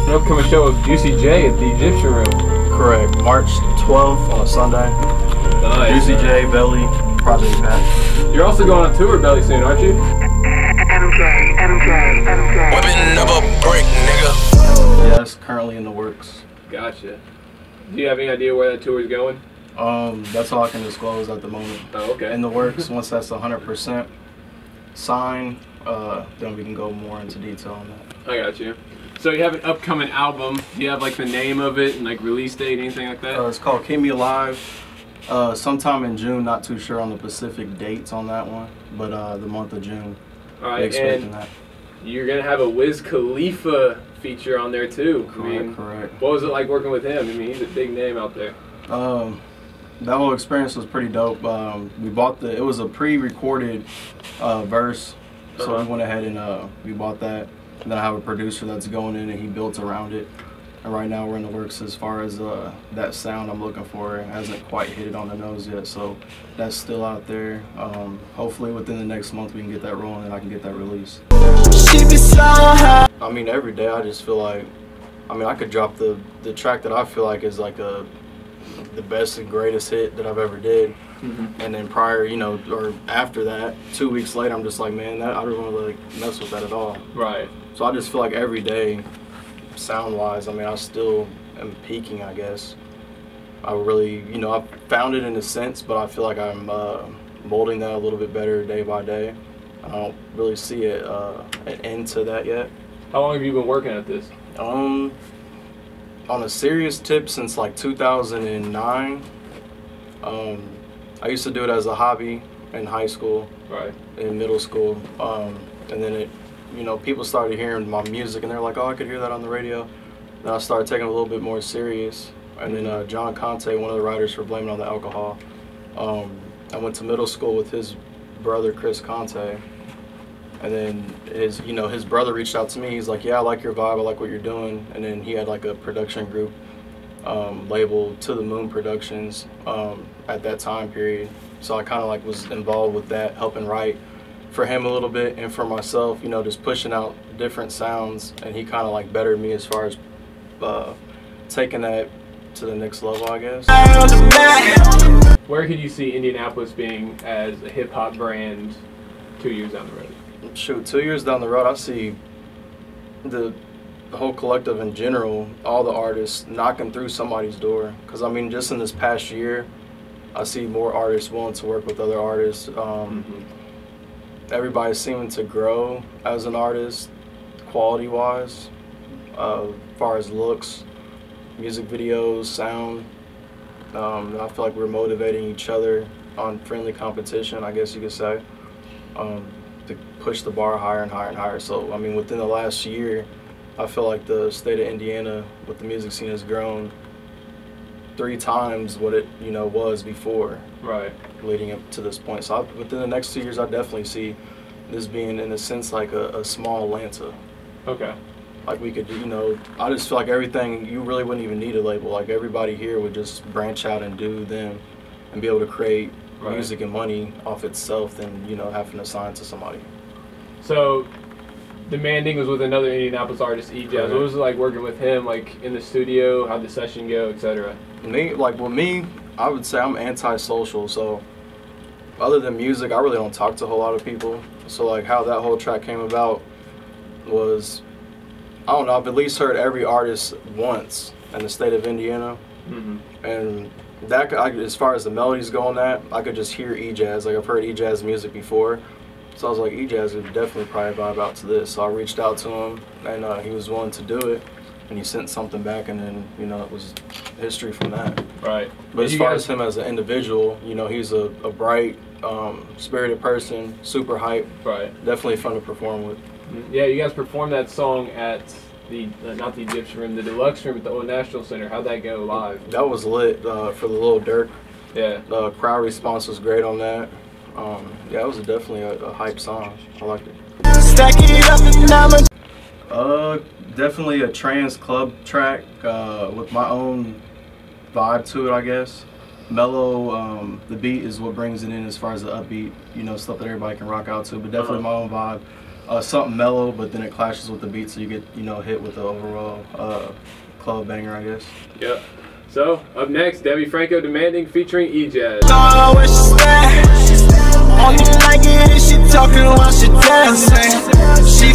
An upcoming show of Juicy J at the Egyptian Room. Correct. March 12th on a Sunday. Nice. Juicy J, Belly, Project Pat. You're also going on tour with Belly soon, aren't you? MJ. Women never break, nigga. Yeah, it's currently in the works. Gotcha. Do you have any idea where that tour is going? That's all I can disclose at the moment. Oh, okay. In the works, once that's 100% signed, then we can go more into detail on that. I got you. So you have an upcoming album. Do you have like the name of it and like release date, anything like that? It's called Keep Me Alive. Sometime in June, not too sure on the specific dates on that one, but the month of June. All right, and that. You're gonna have a Wiz Khalifa feature on there too. Correct. What was it like working with him? I mean, he's a big name out there. That whole experience was pretty dope. We bought it was a pre-recorded verse, so we went ahead and we bought that. And then I have a producer that's going in and he built around it. And right now we're in the works as far as that sound I'm looking for. It hasn't quite hit it on the nose yet, so that's still out there. Hopefully within the next month we can get that rolling and I can get that released. I mean, every day I just feel like, I could drop the track that I feel like is like the best and greatest hit that I've ever did. And then prior, or after that, 2 weeks later, I'm just like, man, I don't want to like mess with that at all. Right. So I just feel like every day, sound-wise, I still am peaking, I guess. I really, I found it in a sense, but I feel like I'm molding that a little bit better day by day. I don't really see an end to that yet. How long have you been working at this? On a serious tip, since like 2009. I used to do it as a hobby in high school, right, in middle school, and then people started hearing my music and they're like, oh, I could hear that on the radio. Then I started taking it a little bit more serious, and then John Conte, one of the writers for Blame It on the Alcohol, I went to middle school with his brother Chris Conte, and then his brother reached out to me. He's like, yeah, I like your vibe, I like what you're doing. And then he had like a production group labeled To the Moon Productions at that time period. So I kind of like was involved with that, helping write for him a little bit and for myself, just pushing out different sounds. And he kind of like bettered me as far as taking that to the next level, I guess. Where could you see Indianapolis being as a hip-hop brand 2 years down the road? Shoot, 2 years down the road, I see the whole collective in general, all the artists knocking through somebody's door. Because just in this past year, I see more artists willing to work with other artists. Everybody's seeming to grow as an artist, quality-wise, as far as looks, music videos, sound. I feel like we're motivating each other on friendly competition, I guess you could say, to push the bar higher and higher and higher. So, within the last year, I feel like the state of Indiana with the music scene has grown 3 times what it was before, right, leading up to this point. So within the next 2 years, I definitely see this being, in a sense, like a small Atlanta. Okay. Like we could do, I just feel like everything, you really wouldn't even need a label. Like everybody here would just branch out and do them and be able to create music and money off itself than having to sign to somebody. So Demanding was with another Indianapolis artist, E-Jazz. What was it like working with him, like in the studio? How'd the session go, etc.? With me, I would say I'm anti-social. So other than music, I really don't talk to a whole lot of people. So like how that whole track came about was, I don't know, I've at least heard every artist once in the state of Indiana. And that, as far as the melodies go on that, I could just hear E-Jazz. Like I've heard E-Jazz music before. So I was like, E-Jazz would definitely probably vibe out to this. So I reached out to him, and he was willing to do it. And he sent something back, and then, it was history from that. Right. But as far as him as an individual, he's a bright, spirited person, super hype. Right. Definitely fun to perform with. Yeah, you guys performed that song at the, not the Egyptian Room, the Deluxe Room at the Old National Center. How'd that go live? That was lit for the Lil Durk. Yeah. The crowd response was great on that. Yeah, it was definitely a hype song. I liked it. Definitely a trance club track with my own vibe to it, I guess. Mellow, the beat is what brings it in as far as the upbeat, stuff that everybody can rock out to, but definitely my own vibe. something mellow, but then it clashes with the beat, so you get, you know, hit with the overall club banger, I guess. Yep. So, up next, Devi Franco, Demanding, featuring E-Jazz. Only like it if she talking while she dancing. She